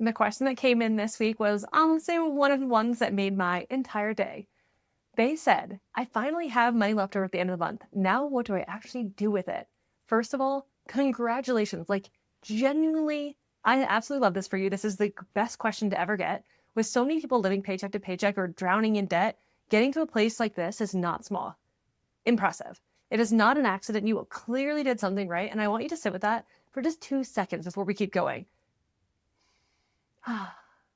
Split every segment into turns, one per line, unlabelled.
The question that came in this week was honestly one of the ones that made my entire day. They said, I finally have money left over at the end of the month. Now what do I actually do with it? First of all, congratulations. Like, genuinely, I absolutely love this for you. This is the best question to ever get. With so many people living paycheck to paycheck or drowning in debt, getting to a place like this is not small. Impressive. It is not an accident. You clearly did something right. And I want you to sit with that for just 2 seconds before we keep going.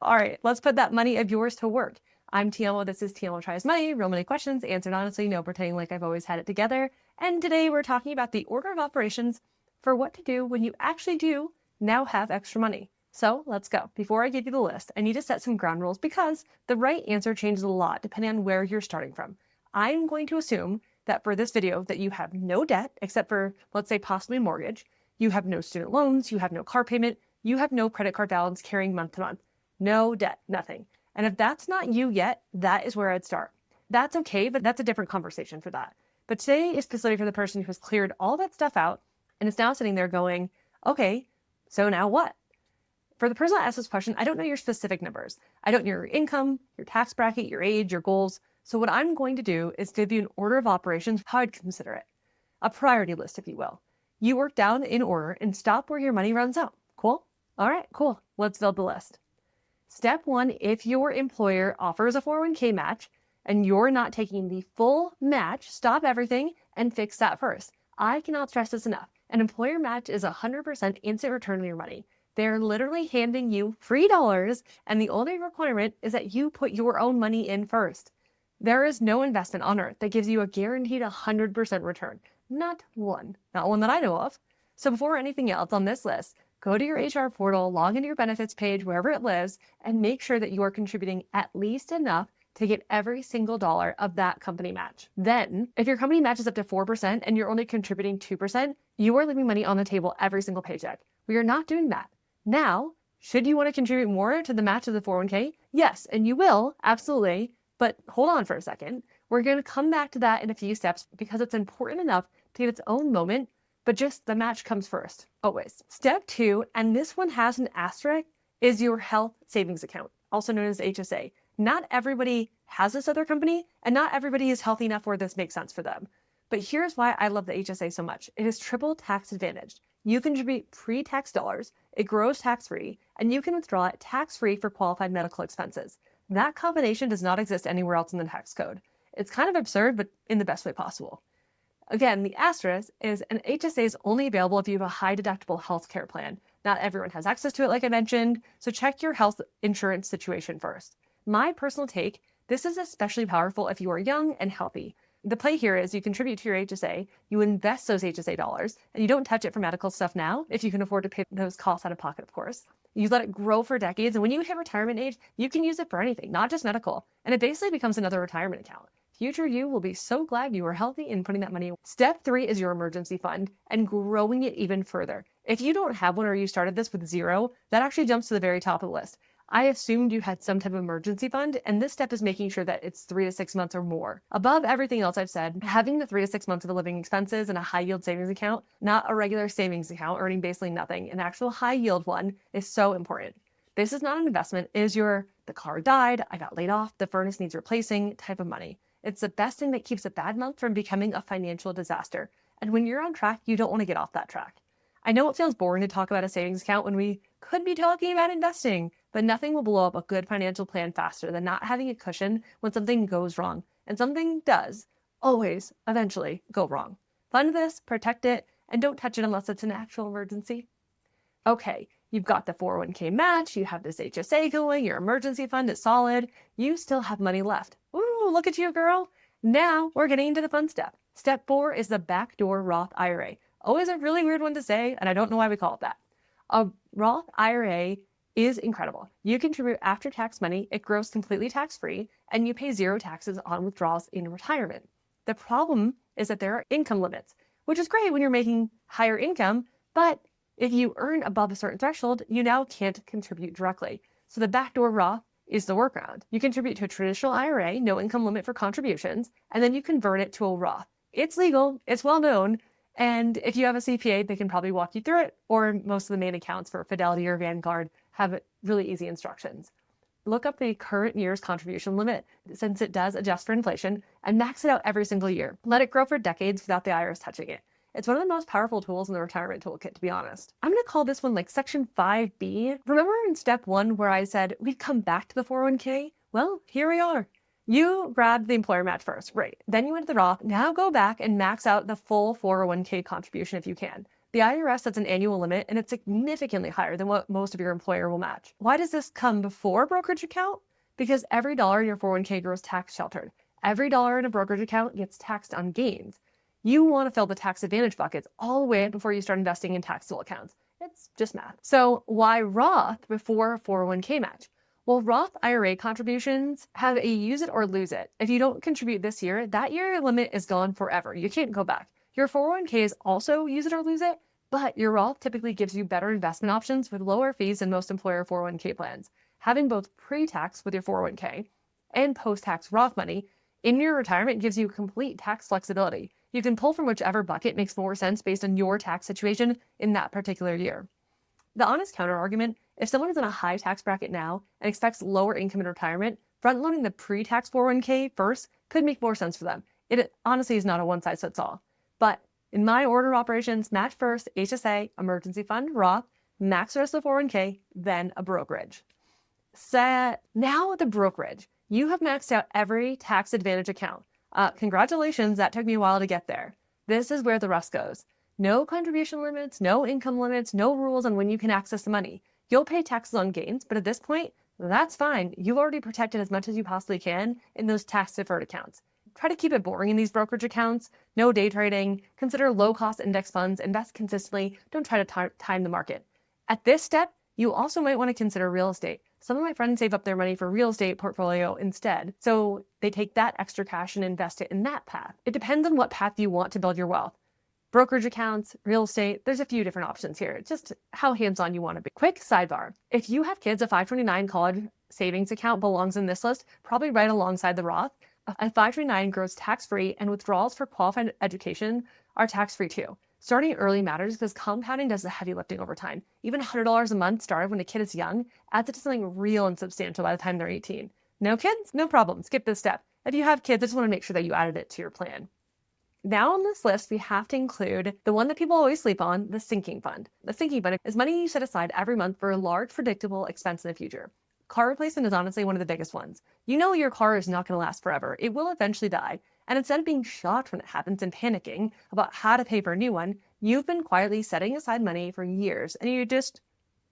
All right, let's put that money of yours to work. I'm Tiamo. This is Tiamo Tries Money. Real money questions answered honestly, no pretending like I've always had it together. And today we're talking about the order of operations for what to do when you actually do now have extra money. So let's go. Before I give you the list, I need to set some ground rules because the right answer changes a lot depending on where you're starting from. I'm going to assume that for this video that you have no debt except for, let's say, possibly mortgage. You have no student loans. You have no car payment. You have no credit card balance carrying month to month. No debt, nothing. And if that's not you yet, that is where I'd start. That's okay, but that's a different conversation for that. But today is specifically for the person who has cleared all that stuff out and is now sitting there going, okay, so now what? For the person that asked this question, I don't know your specific numbers. I don't know your income, your tax bracket, your age, your goals. So what I'm going to do is give you an order of operations, how I'd consider it. A priority list, if you will. You work down in order and stop where your money runs out. Cool? All right, cool. Let's build the list. Step 1, if your employer offers a 401k match and you're not taking the full match, stop everything and fix that first. I cannot stress this enough. An employer match is 100% instant return on your money. They're literally handing you free dollars, and the only requirement is that you put your own money in first. There is no investment on earth that gives you a guaranteed 100% return. Not one that I know of. So before anything else on this list, go to your HR portal, log into your benefits page, wherever it lives, and make sure that you are contributing at least enough to get every single dollar of that company match. Then, if your company matches up to 4% and you're only contributing 2%, you are leaving money on the table every single paycheck. We are not doing that. Now, should you want to contribute more to the match of the 401k? Yes, and you will, absolutely. But hold on for a second. We're going to come back to that in a few steps because it's important enough to get its own moment, but just the match comes first, always. Step 2, and this one has an asterisk, is your health savings account, also known as HSA. Not everybody has this other company, and not everybody is healthy enough where this makes sense for them. But here's why I love the HSA so much. It is triple tax advantaged. You contribute pre-tax dollars, it grows tax-free, and you can withdraw it tax-free for qualified medical expenses. That combination does not exist anywhere else in the tax code. It's kind of absurd, but in the best way possible. Again, the asterisk is an HSA is only available if you have a high deductible healthcare plan. Not everyone has access to it, like I mentioned, so check your health insurance situation first. My personal take, this is especially powerful if you are young and healthy. The play here is you contribute to your HSA, you invest those HSA dollars, and you don't touch it for medical stuff now, if you can afford to pay those costs out of pocket, of course. You let it grow for decades, and when you hit retirement age, you can use it for anything, not just medical, and it basically becomes another retirement account. Future you will be so glad you were healthy and putting that money away. Step 3 is your emergency fund and growing it even further. If you don't have one or you started this with 0, that actually jumps to the very top of the list. I assumed you had some type of emergency fund, and this step is making sure that it's 3 to 6 months or more. Above everything else I've said, having the 3 to 6 months of the living expenses in a high yield savings account, not a regular savings account earning basically nothing, an actual high yield one is so important. This is not an investment. It is the car died, I got laid off, the furnace needs replacing type of money. It's the best thing that keeps a bad month from becoming a financial disaster. And when you're on track, you don't want to get off that track. I know it feels boring to talk about a savings account when we could be talking about investing, but nothing will blow up a good financial plan faster than not having a cushion when something goes wrong. And something does always eventually go wrong. Fund this, protect it, and don't touch it unless it's an actual emergency. Okay, you've got the 401k match, you have this HSA going, your emergency fund is solid, you still have money left. Ooh, look at you, girl. Now we're getting into the fun stuff. Step 4 is the Backdoor Roth IRA. Always a really weird one to say, and I don't know why we call it that. A Roth IRA is incredible. You contribute after-tax money, it grows completely tax-free, and you pay 0 taxes on withdrawals in retirement. The problem is that there are income limits, which is great when you're making higher income, but if you earn above a certain threshold, you now can't contribute directly. So the Backdoor Roth is the workaround. You contribute to a traditional IRA, no income limit for contributions, and then you convert it to a Roth. It's legal, it's well known, and if you have a CPA, they can probably walk you through it, or most of the main accounts for Fidelity or Vanguard have really easy instructions. Look up the current year's contribution limit, since it does adjust for inflation, and max it out every single year. Let it grow for decades without the IRS touching it. It's one of the most powerful tools in the retirement toolkit, to be honest. I'm going to call this one like Section 5B. Remember in step 1 where I said we'd come back to the 401k? Well, here we are. You grabbed the employer match first, right? Then you went to the Roth. Now go back and max out the full 401k contribution if you can. The IRS sets an annual limit, and it's significantly higher than what most of your employer will match. Why does this come before a brokerage account? Because every dollar in your 401k grows tax sheltered. Every dollar in a brokerage account gets taxed on gains. You want to fill the tax advantage buckets all the way before you start investing in taxable accounts. It's just math. So why Roth before a 401k match? Well, Roth IRA contributions have a use it or lose it. If you don't contribute this year, that year limit is gone forever. You can't go back. Your 401k is also use it or lose it, but your Roth typically gives you better investment options with lower fees than most employer 401k plans. Having both pre-tax with your 401k and post-tax Roth money in your retirement gives you complete tax flexibility. You can pull from whichever bucket makes more sense based on your tax situation in that particular year. The honest counter argument, if someone is in a high tax bracket now and expects lower income in retirement, front-loading the pre-tax 401k first could make more sense for them. It honestly is not a one-size-fits-all. But in my order of operations, match first, HSA, emergency fund, Roth, max the rest of the 401k, then a brokerage. Now the brokerage. You have maxed out every tax advantage account. Congratulations, that took me a while to get there. This is where the rust goes. No contribution limits, no income limits, no rules on when you can access the money. You'll pay taxes on gains, but at this point, that's fine. You've already protected as much as you possibly can in those tax-deferred accounts. Try to keep it boring in these brokerage accounts. No day trading. Consider low-cost index funds. Invest consistently. Don't try to time the market. At this step, you also might want to consider real estate. Some of my friends save up their money for real estate portfolio instead, so they take that extra cash and invest it in that path. It depends on what path you want to build your wealth. Brokerage accounts, real estate, there's a few different options here. It's just how hands-on you want to be. Quick sidebar. If you have kids, a 529 college savings account belongs in this list, probably right alongside the Roth. A 529 grows tax-free, and withdrawals for qualified education are tax-free too. Starting early matters because compounding does the heavy lifting over time. Even $100 a month started when a kid is young adds up to something real and substantial by the time they're 18. No kids? No problem. Skip this step. If you have kids, I just want to make sure that you added it to your plan. Now on this list, we have to include the one that people always sleep on, the sinking fund. The sinking fund is money you set aside every month for a large, predictable expense in the future. Car replacement is honestly one of the biggest ones. You know your car is not going to last forever. It will eventually die. And instead of being shocked when it happens and panicking about how to pay for a new one, you've been quietly setting aside money for years and you just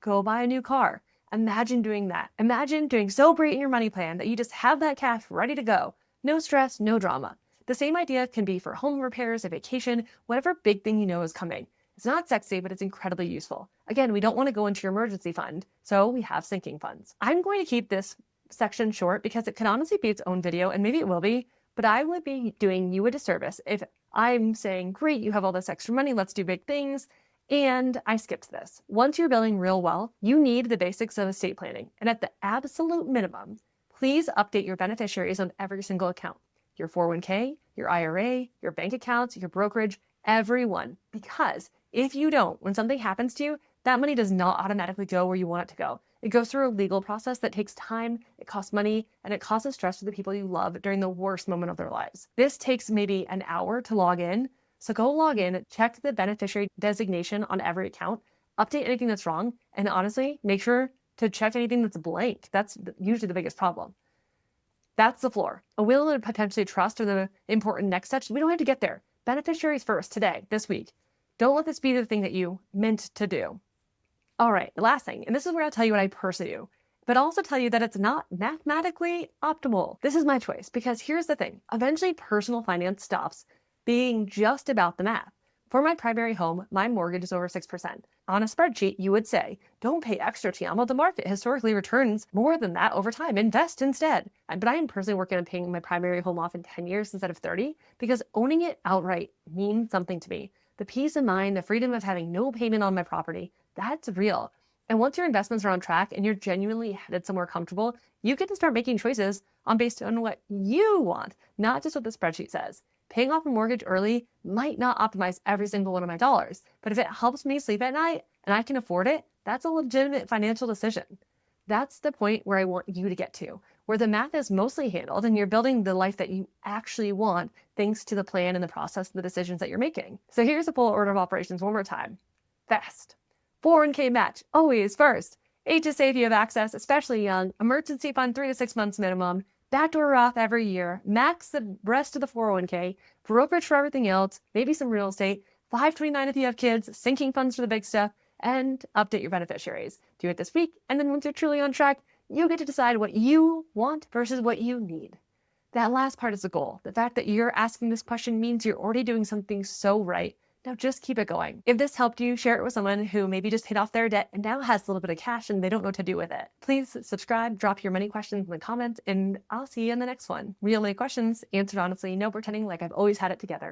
go buy a new car. Imagine doing that. Imagine doing so great in your money plan that you just have that cash ready to go. No stress, no drama. The same idea can be for home repairs, a vacation, whatever big thing you know is coming. It's not sexy, but it's incredibly useful. Again, we don't want to go into your emergency fund, so we have sinking funds. I'm going to keep this section short because it can honestly be its own video, and maybe it will be, but I would be doing you a disservice if I'm saying, great, you have all this extra money, let's do big things, and I skipped this. Once you're building real wealth, you need the basics of estate planning, and at the absolute minimum, please update your beneficiaries on every single account. Your 401k, your IRA, your bank accounts, your brokerage, everyone. Because if you don't, when something happens to you, that money does not automatically go where you want it to go. It goes through a legal process that takes time, it costs money, and it causes stress to the people you love during the worst moment of their lives. This takes maybe an hour to log in. So go log in, check the beneficiary designation on every account, update anything that's wrong, and honestly, make sure to check anything that's blank. That's usually the biggest problem. That's the floor. A will and potentially trust are the important next steps. We don't have to get there. Beneficiaries first, today, this week. Don't let this be the thing that you meant to do. All right, the last thing, and this is where I'll tell you what I personally do, but also tell you that it's not mathematically optimal. This is my choice because here's the thing. Eventually, personal finance stops being just about the math. For my primary home, my mortgage is over 6%. On a spreadsheet, you would say, don't pay extra, Tiamo. The market historically returns more than that over time. Invest instead. But I am personally working on paying my primary home off in 10 years instead of 30 because owning it outright means something to me. The peace of mind, the freedom of having no payment on my property, that's real. And once your investments are on track and you're genuinely headed somewhere comfortable, you get to start making choices based on what you want, not just what the spreadsheet says. Paying off a mortgage early might not optimize every single one of my dollars, but if it helps me sleep at night and I can afford it, That's a legitimate financial decision. That's the point where I want you to get to, where the math is mostly handled and you're building the life that you actually want thanks to the plan and the process and the decisions that you're making. So here's the full order of operations one more time. Fast. 401k match, always first. HSA if you have access, especially young. Emergency fund 3 to 6 months minimum. Backdoor Roth every year. Max the rest of the 401k. Brokerage for everything else. Maybe some real estate. 529 if you have kids. Sinking funds for the big stuff. And update your beneficiaries. Do it this week, and then once you're truly on track, you get to decide what you want versus what you need. That last part is the goal. The fact that you're asking this question means you're already doing something so right. Now just keep it going. If this helped you, share it with someone who maybe just hit off their debt and now has a little bit of cash and they don't know what to do with it. Please subscribe, drop your money questions in the comments, and I'll see you in the next one. Real money questions answered honestly, no pretending, like I've always had it together.